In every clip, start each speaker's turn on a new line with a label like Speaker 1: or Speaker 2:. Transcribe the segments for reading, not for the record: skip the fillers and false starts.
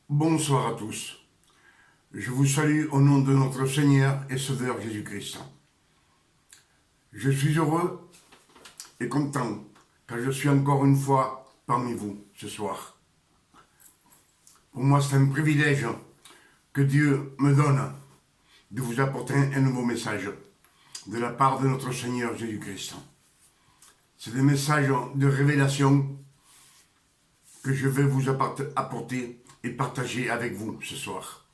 Speaker 1: Bonsoir à tous. Je vous salue au nom de notre Seigneur et Sauveur Jésus-Christ. Je suis heureux et content car je suis encore une fois parmi vous ce soir. Pour moi, c'est un privilège que Dieu me donne de vous apporter un nouveau message de la part de notre Seigneur Jésus-Christ. C'est des messages de révélation que je vais vous apporter et partager avec vous ce soir.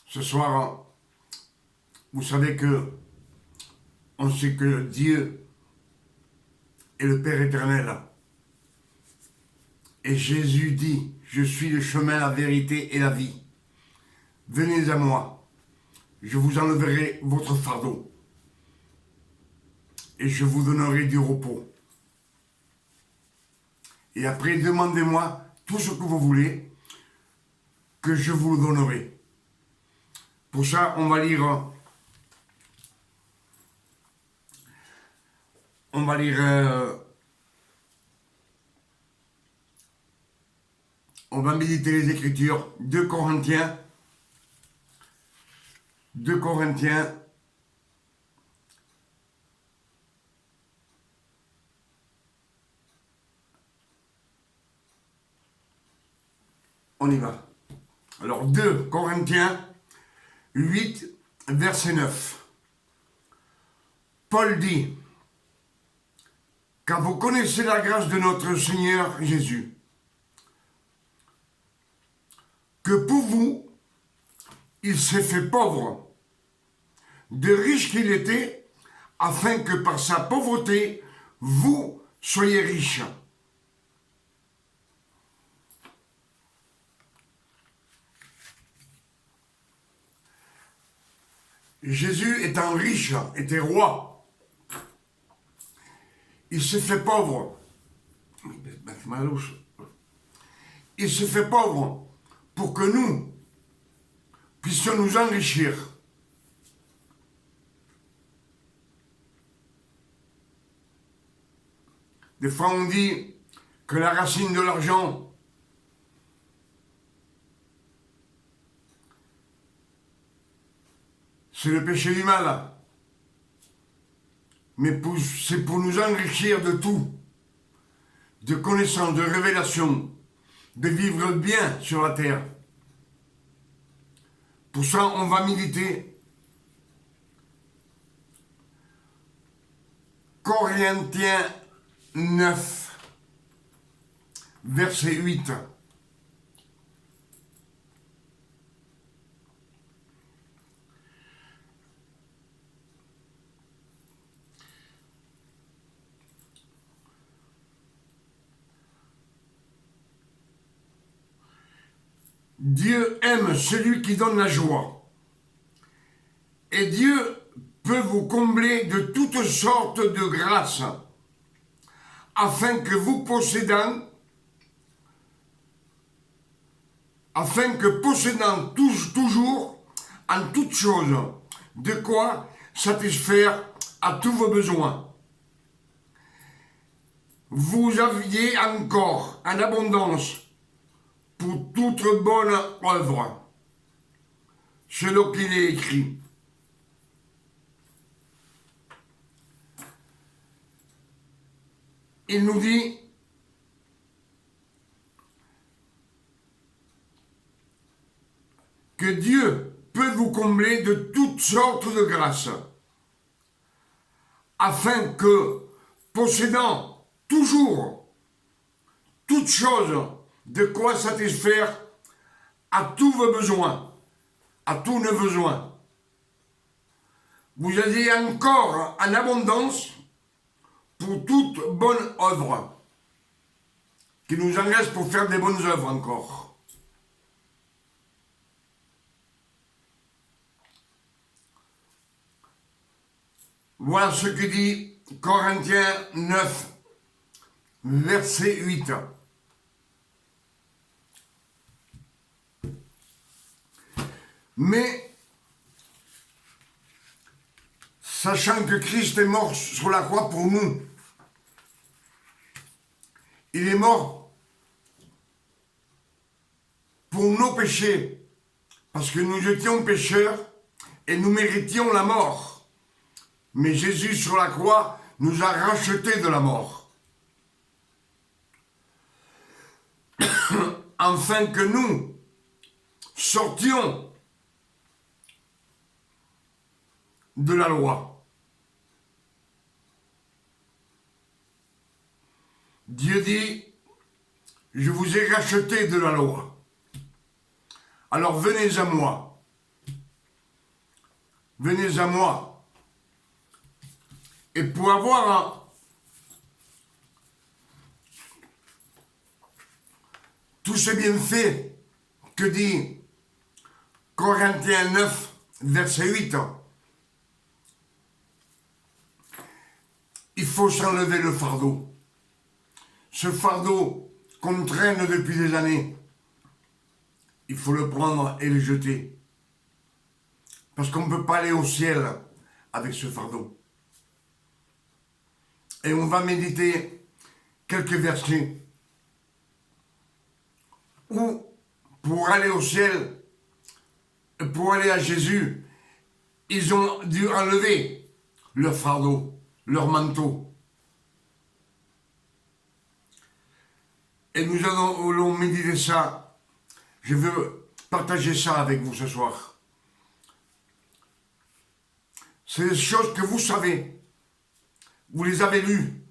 Speaker 1: Ce soir, vous savez que on sait que Dieu est le Père éternel. Et Jésus dit, je suis le chemin, la vérité et la vie. Venez à moi, je vous enlèverai votre fardeau et je vous donnerai du repos. Et après, demandez-moi tout ce que vous voulez, que je vous le donnerai. Pour ça, on va lire on va méditer les Écritures. 2 Corinthiens, on y va. Alors 2 Corinthiens 8, verset 9. Paul dit, car vous connaissez la grâce de notre Seigneur Jésus, que pour vous, il s'est fait pauvre, de riche qu'il était, afin que par sa pauvreté, vous soyez riches. Jésus étant riche, était roi. Il s'est fait pauvre. Il s'est fait pauvre pour que nous puissions nous enrichir. Des fois on dit que la racine de l'argent, c'est le péché du mal. Mais c'est pour nous enrichir de tout, de connaissances, de révélations, de vivre bien sur la terre. Pour ça, on va méditer Corinthiens 9, verset 8. Dieu aime celui qui donne la joie. Et Dieu peut vous combler de toutes sortes de grâces, afin que possédant toujours en toutes choses, de quoi satisfaire à tous vos besoins. Vous aviez encore en abondance pour toute bonne œuvre, selon qu'il est écrit. Il nous dit que Dieu peut vous combler de toutes sortes de grâces, afin que, possédant toujours toutes choses, de quoi satisfaire à tous vos besoins, à tous nos besoins. Vous ayez encore en abondance pour toute bonne œuvre, qui nous engage pour faire des bonnes œuvres encore. Voilà ce que dit Corinthiens 9, verset 8. Mais, sachant que Christ est mort sur la croix pour nous, il est mort pour nos péchés, parce que nous étions pécheurs et nous méritions la mort. Mais Jésus sur la croix nous a rachetés de la mort. Afin que nous sortions de la loi. Dieu dit, je vous ai racheté de la loi. Alors venez à moi. Venez à moi. Et pour avoir tous ces bienfaits que dit Corinthiens 9, verset 8, il faut s'enlever le fardeau. Ce fardeau qu'on traîne depuis des années, il faut le prendre et le jeter. Parce qu'on ne peut pas aller au ciel avec ce fardeau. Et on va méditer quelques versets où, pour aller au ciel, pour aller à Jésus, ils ont dû enlever leur fardeau, leur manteau. Et nous allons méditer ça. Je veux partager ça avec vous ce soir. C'est des choses que vous savez. Vous les avez lues.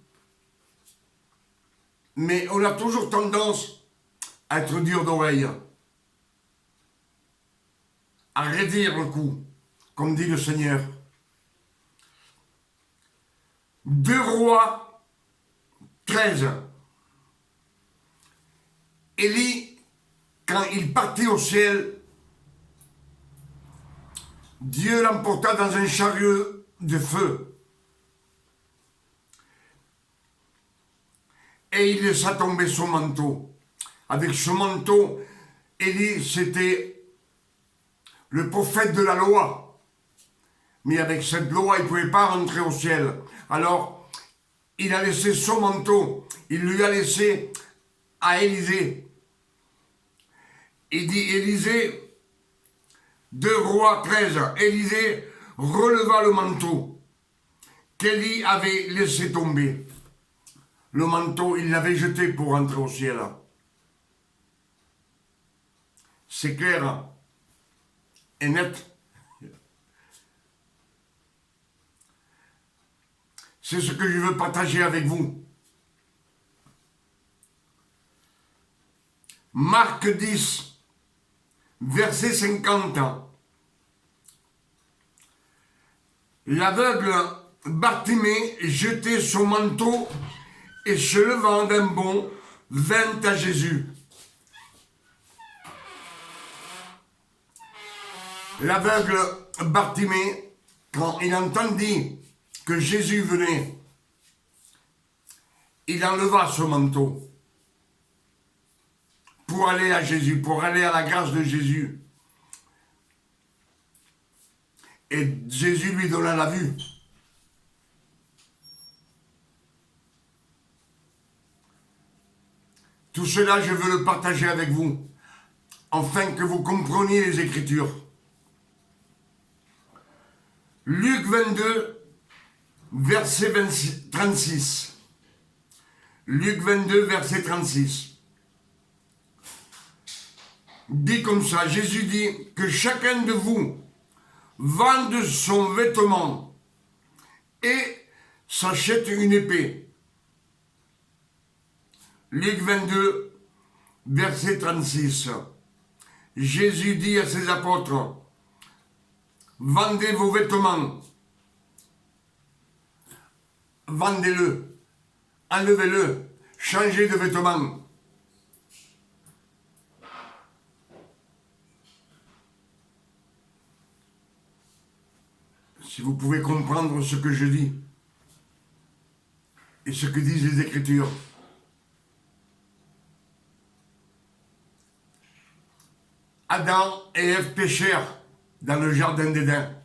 Speaker 1: Mais on a toujours tendance à être dur d'oreille. À raidir le coup, comme dit le Seigneur. 2 Rois 13. Élie, quand il partit au ciel, Dieu l'emporta dans un chariot de feu. Et il laissa tomber son manteau. Avec ce manteau, Élie, c'était le prophète de la loi. Mais avec cette loi, il ne pouvait pas rentrer au ciel. Alors, il a laissé son manteau. Il lui a laissé à Élisée. Il dit, Élisée, 2 Rois 13, Élisée releva le manteau qu'Élie avait laissé tomber. Le manteau, il l'avait jeté pour rentrer au ciel. C'est clair et net. C'est ce que je veux partager avec vous. Marc 10, verset 50. L'aveugle Bartimée jetait son manteau et se levant d'un bond, vint à Jésus. L'aveugle Bartimée, quand il entendit que Jésus venait, il enleva son manteau pour aller à Jésus, pour aller à la grâce de Jésus. Et Jésus lui donna la vue. Tout cela, je veux le partager avec vous, afin que vous compreniez les Écritures. Luc 22, verset 36. Luc 22, verset 36. Dit comme ça, Jésus dit que chacun de vous vende son vêtement et s'achète une épée. Luc 22, verset 36. Jésus dit à ses apôtres, vendez vos vêtements, vendez-le, enlevez-le, changez de vêtements. Si vous pouvez comprendre ce que je dis et ce que disent les Écritures. Adam et Ève péchèrent dans le jardin d'Éden.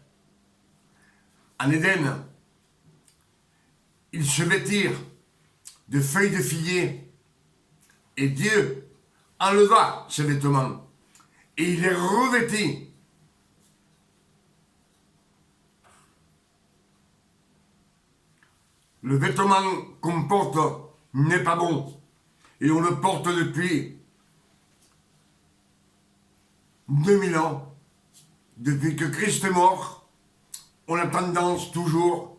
Speaker 1: En Éden, ils se vêtirent de feuilles de figuier et Dieu enleva ses vêtements. et il est revêtu. Le vêtement qu'on porte n'est pas bon et on le porte depuis 2000 ans. Depuis que Christ est mort, on a tendance toujours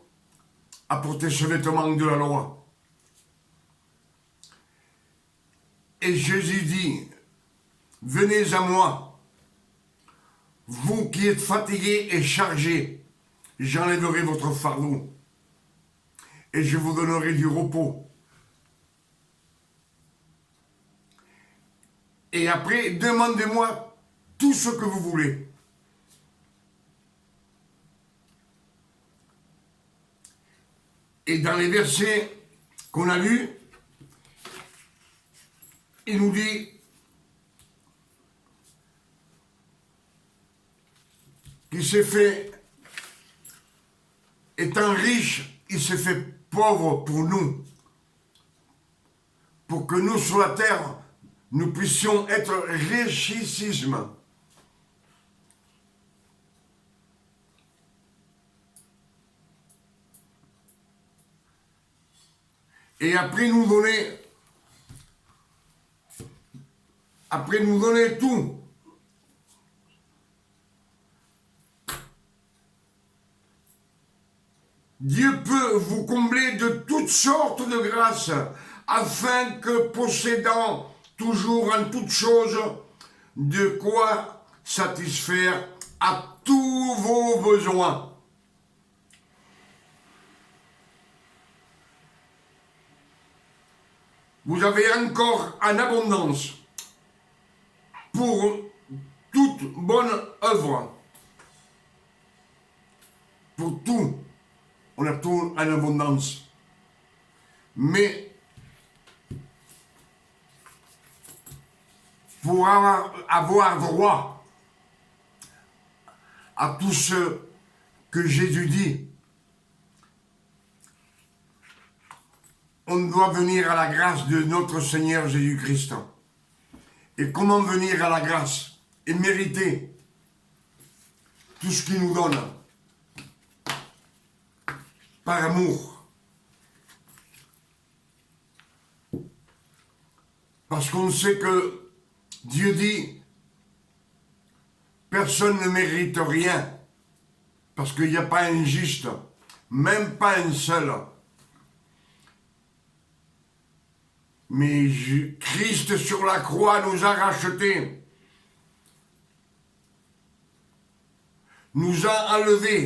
Speaker 1: à porter ce vêtement de la loi. Et Jésus dit, venez à moi, vous qui êtes fatigués et chargés, j'enlèverai votre fardeau et je vous donnerai du repos. Et après, demandez-moi tout ce que vous voulez. Et dans les versets qu'on a lus, il nous dit qu'il s'est fait, étant riche, il s'est fait pauvre pour nous, pour que nous sur la terre, nous puissions être richissimes. Et après nous donner tout. Dieu peut vous combler de toutes sortes de grâces, afin que, possédant toujours en toutes choses de quoi satisfaire à tous vos besoins. Vous avez encore en abondance pour toute bonne œuvre. Pour tout, on a tout en abondance. Mais pour avoir droit à tout ce que Jésus dit, on doit venir à la grâce de notre Seigneur Jésus-Christ. Et comment venir à la grâce et mériter tout ce qu'il nous donne par amour? Parce qu'on sait que Dieu dit, personne ne mérite rien, parce qu'il n'y a pas un juste, même pas un seul. Mais Christ sur la croix nous a rachetés, nous a enlevés,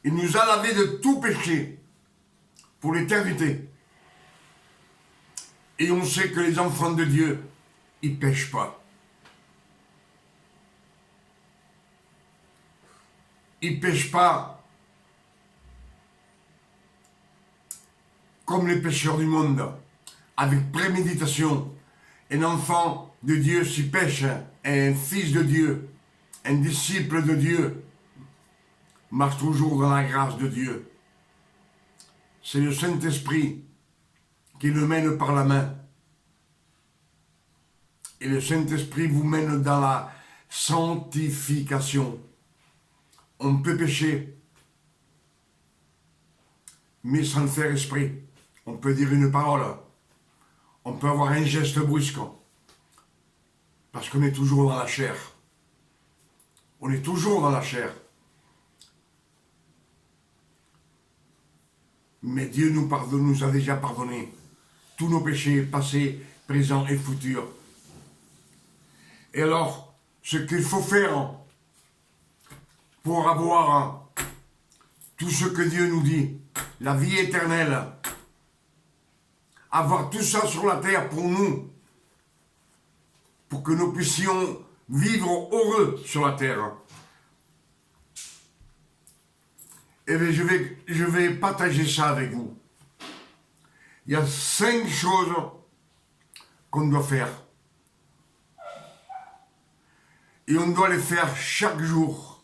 Speaker 1: il nous a lavé de tout péché pour l'éternité. Et on sait que les enfants de Dieu, ils ne pêchent pas. Ils ne pêchent pas comme les pécheurs du monde, avec préméditation. Un enfant de Dieu s'y pêche, un fils de Dieu, un disciple de Dieu, marche toujours dans la grâce de Dieu. C'est le Saint-Esprit qui le mène par la main. Et le Saint-Esprit vous mène dans la sanctification. On peut pécher, mais sans le faire esprit. On peut dire une parole. On peut avoir un geste brusque. Parce qu'on est toujours dans la chair. On est toujours dans la chair. Mais Dieu nous a déjà pardonné tous nos péchés passés, présents et futurs. Et alors, ce qu'il faut faire pour avoir tout ce que Dieu nous dit, la vie éternelle, avoir tout ça sur la terre pour nous, pour que nous puissions vivre heureux sur la terre. Et bien, je vais partager ça avec vous. Il y a 5 choses qu'on doit faire. Et on doit les faire chaque jour.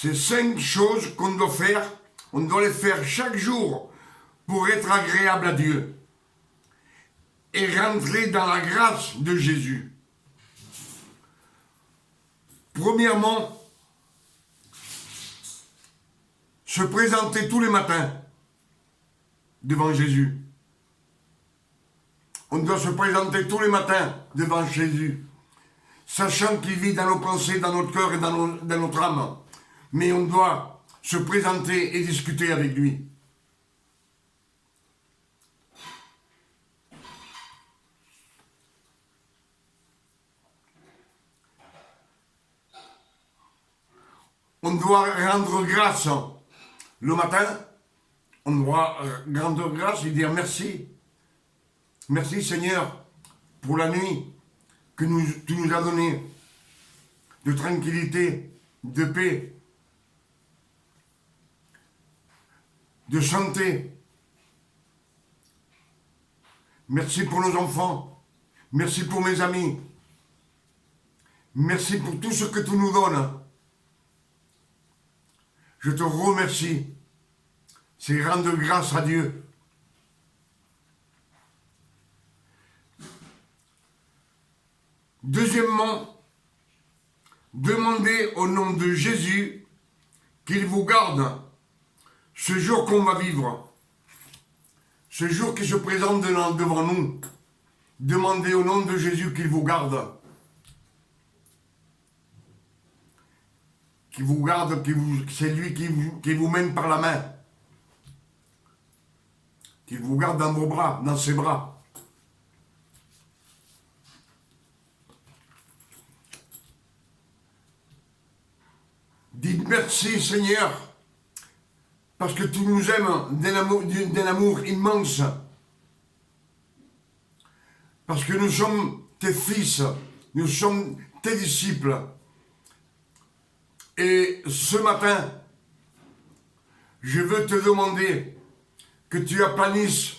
Speaker 1: Ces 5 choses qu'on doit faire, on doit les faire chaque jour pour être agréable à Dieu et rentrer dans la grâce de Jésus. Premièrement, se présenter tous les matins devant Jésus. On doit se présenter tous les matins devant Jésus, sachant qu'il vit dans nos pensées, dans notre cœur et dans notre âme. Mais on doit se présenter et discuter avec lui. On doit rendre grâce le matin. On doit rendre grâce et dire merci. Merci Seigneur pour la nuit que tu nous as donnée de tranquillité, de paix, de santé. Merci pour nos enfants. Merci pour mes amis. Merci pour tout ce que tu nous donnes. Je te remercie. C'est rendre grâce à Dieu. Deuxièmement, demandez au nom de Jésus qu'il vous garde ce jour qu'on va vivre, ce jour qui se présente devant nous. Demandez au nom de Jésus qu'il vous garde. Qu'il vous garde, c'est lui qui vous mène par la main. Qu'il vous garde dans vos bras, dans ses bras. Dites merci Seigneur, parce que tu nous aimes d'un amour immense. Parce que nous sommes tes fils, nous sommes tes disciples. Et ce matin, je veux te demander que tu aplanisses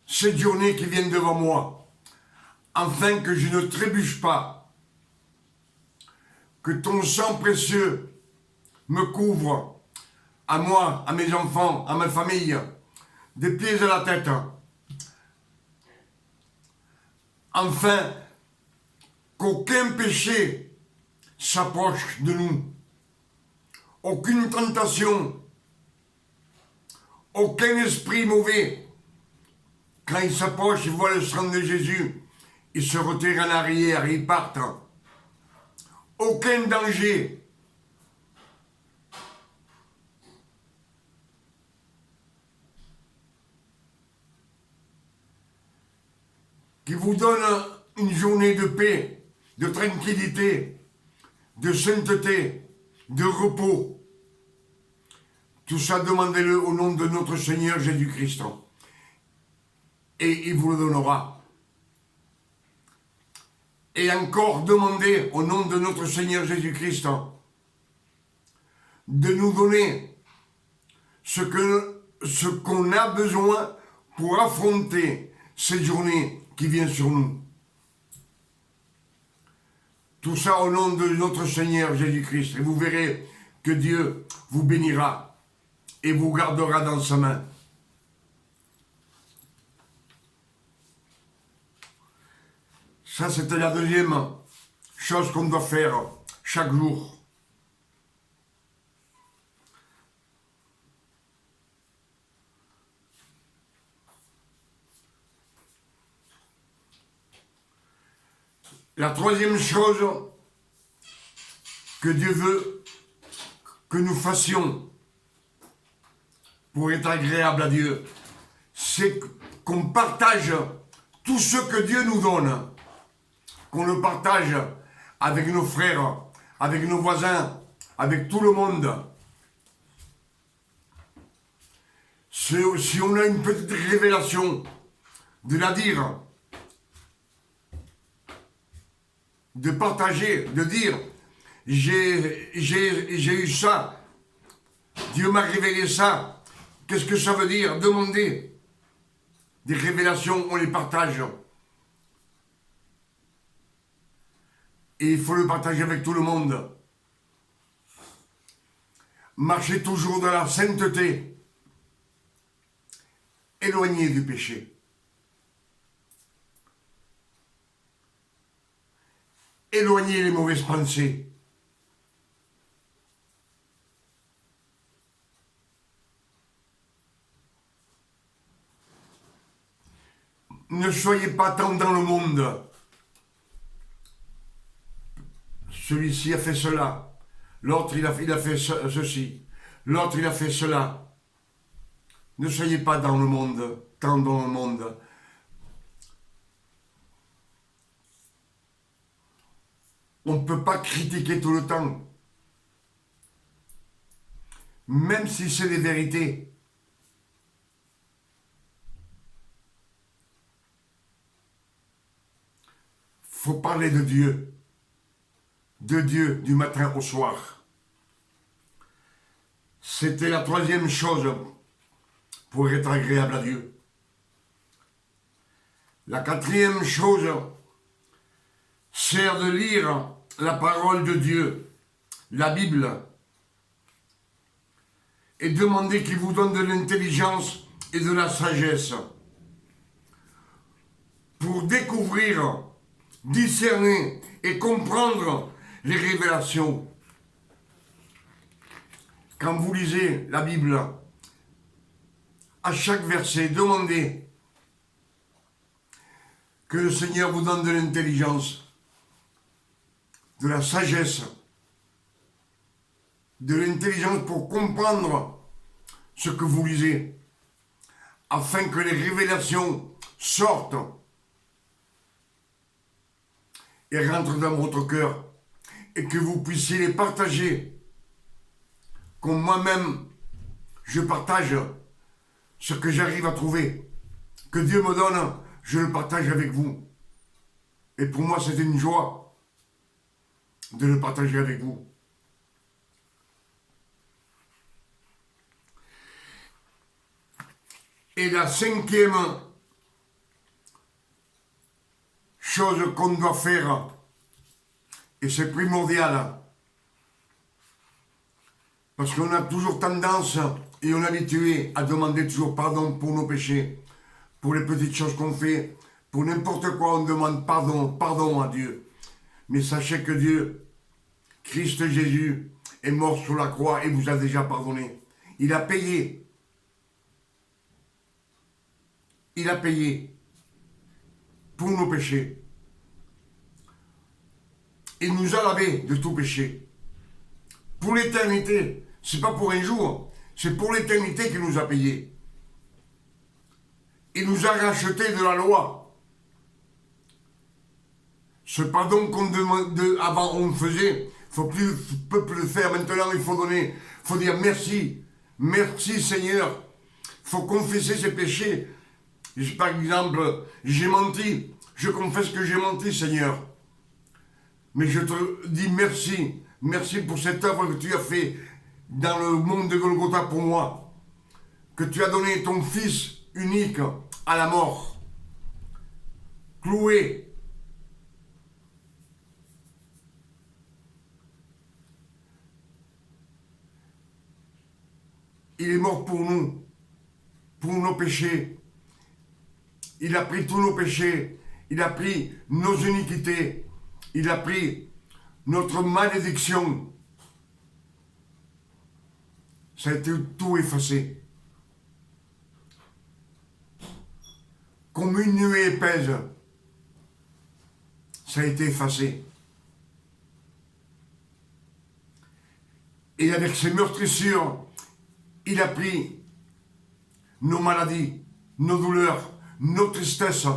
Speaker 1: cette journée qui vient devant moi, afin que je ne trébuche pas. Que ton sang précieux me couvre, à moi, à mes enfants, à ma famille, des pieds à la tête. Enfin, qu'aucun péché s'approche de nous. Aucune tentation, aucun esprit mauvais. Quand il s'approche, il voit le sang de Jésus, il se retire en arrière, il part. Aucun danger. Qui vous donne une journée de paix, de tranquillité, de sainteté, de repos. Tout ça, demandez-le au nom de notre Seigneur Jésus-Christ. Et il vous le donnera. Et encore demandez au nom de notre Seigneur Jésus-Christ de nous donner ce qu'on a besoin pour affronter cette journée qui vient sur nous. Tout ça au nom de notre Seigneur Jésus-Christ. Et vous verrez que Dieu vous bénira et vous gardera dans sa main. Ça, c'était la deuxième chose qu'on doit faire chaque jour. La troisième chose que Dieu veut que nous fassions pour être agréable à Dieu, c'est qu'on partage tout ce que Dieu nous donne. Qu'on le partage avec nos frères, avec nos voisins, avec tout le monde. Si on a une petite révélation, de la dire, de partager, de dire, j'ai eu ça, Dieu m'a révélé ça, qu'est-ce que ça veut dire? Demandez. Des révélations, on les partage. Et il faut le partager avec tout le monde. Marchez toujours dans la sainteté. Éloignez du péché. Éloignez les mauvaises pensées. Ne soyez pas tant dans le monde. Celui-ci a fait cela. L'autre, il a fait ceci. L'autre, il a fait cela. Ne soyez pas dans le monde, tant dans le monde. On ne peut pas critiquer tout le temps. Même si c'est des vérités. Faut parler de Dieu. De Dieu du matin au soir. C'était la troisième chose pour être agréable à Dieu. La quatrième chose, c'est de lire la parole de Dieu, la Bible, et demander qu'il vous donne de l'intelligence et de la sagesse pour découvrir, discerner et comprendre les révélations. Quand vous lisez la Bible, à chaque verset, demandez que le Seigneur vous donne de l'intelligence, de la sagesse, de l'intelligence pour comprendre ce que vous lisez, afin que les révélations sortent et rentrent dans votre cœur, et que vous puissiez les partager, comme moi-même je partage ce que j'arrive à trouver, que Dieu me donne, je le partage avec vous. Et pour moi, c'est une joie de le partager avec vous. Et la cinquième chose qu'on doit faire, et c'est primordial, parce qu'on a toujours tendance et on est habitué à demander toujours pardon pour nos péchés, pour les petites choses qu'on fait, pour n'importe quoi on demande pardon à Dieu. Mais sachez que Dieu, Christ Jésus, est mort sur la croix et vous a déjà pardonné. Il a payé. Il a payé pour nos péchés. Il nous a lavés de tout péché. Pour l'éternité. C'est pas pour un jour. C'est pour l'éternité qu'il nous a payé. Il nous a rachetés de la loi. Ce pardon qu'on avant on faisait, il ne peut plus le faire. Maintenant, il faut donner. Il faut dire merci. Merci Seigneur. Il faut confesser ses péchés. Par exemple, j'ai menti. Je confesse que j'ai menti, Seigneur. Mais je te dis merci. Merci pour cette œuvre que tu as fait dans le monde de Golgotha pour moi. Que tu as donné ton Fils unique à la mort. Cloué. Il est mort pour nous. Pour nos péchés. Il a pris tous nos péchés. Il a pris nos iniquités. Il a pris notre malédiction. Ça a été tout effacé. Comme une nuée épaisse. Ça a été effacé. Et avec ses meurtrissures, il a pris nos maladies, nos douleurs, nos tristesses,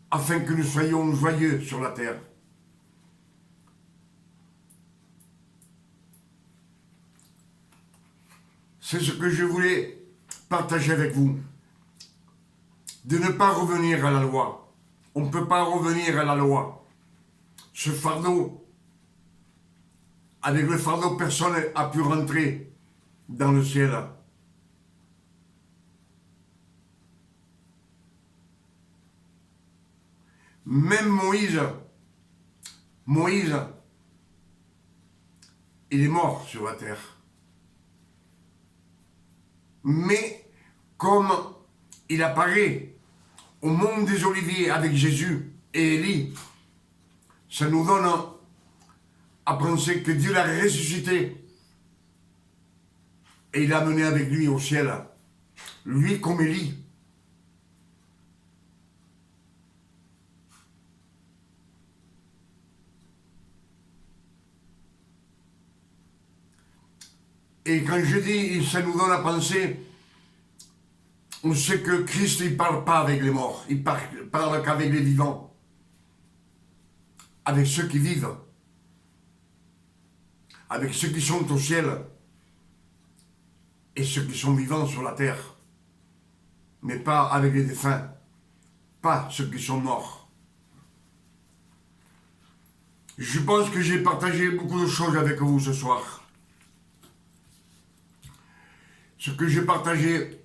Speaker 1: afin que nous soyons joyeux sur la terre. C'est ce que je voulais partager avec vous. De ne pas revenir à la loi. On ne peut pas revenir à la loi. Ce fardeau, avec le fardeau, personne n'a pu rentrer dans le ciel. Même Moïse, il est mort sur la terre. Mais comme il apparaît au mont des Oliviers avec Jésus et Élie, ça nous donne à penser que Dieu l'a ressuscité et il l'a amené avec lui au ciel, lui comme Élie. Et quand je dis ça nous donne à penser, on sait que Christ il ne parle pas avec les morts, il parle qu'avec les vivants, avec ceux qui vivent, avec ceux qui sont au ciel et ceux qui sont vivants sur la terre, mais pas avec les défunts, pas ceux qui sont morts. Je pense que j'ai partagé beaucoup de choses avec vous ce soir. Ce que j'ai partagé,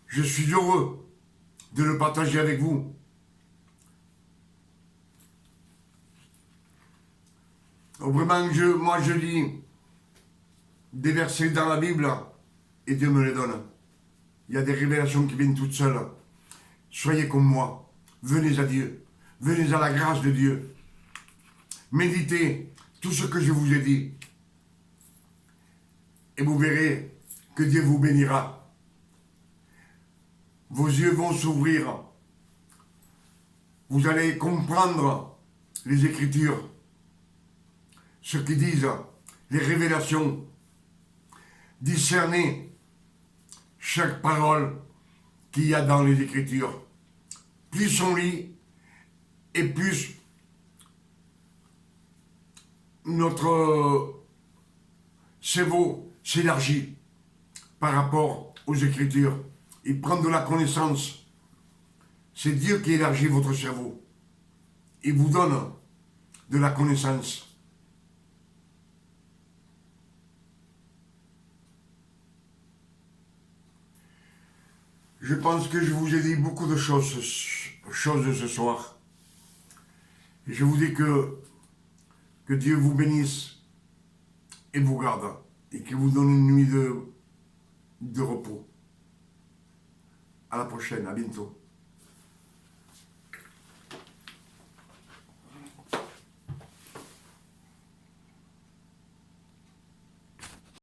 Speaker 1: je suis heureux de le partager avec vous. Vraiment, moi je lis des versets dans la Bible et Dieu me les donne. Il y a des révélations qui viennent toutes seules. Soyez comme moi, venez à Dieu, venez à la grâce de Dieu. Méditez tout ce que je vous ai dit et vous verrez que Dieu vous bénira. Vos yeux vont s'ouvrir. Vous allez comprendre les Écritures, ce qu'ils disent, les révélations, discerner chaque parole qu'il y a dans les Écritures. Plus on lit, et plus notre cerveau s'élargit par rapport aux Écritures. Il prend de la connaissance. C'est Dieu qui élargit votre cerveau. Il vous donne de la connaissance. Je pense que je vous ai dit beaucoup de choses ce soir. Et je vous dis que Dieu vous bénisse et vous garde. Et qu'il vous donne une nuit de repos. À la prochaine, à bientôt.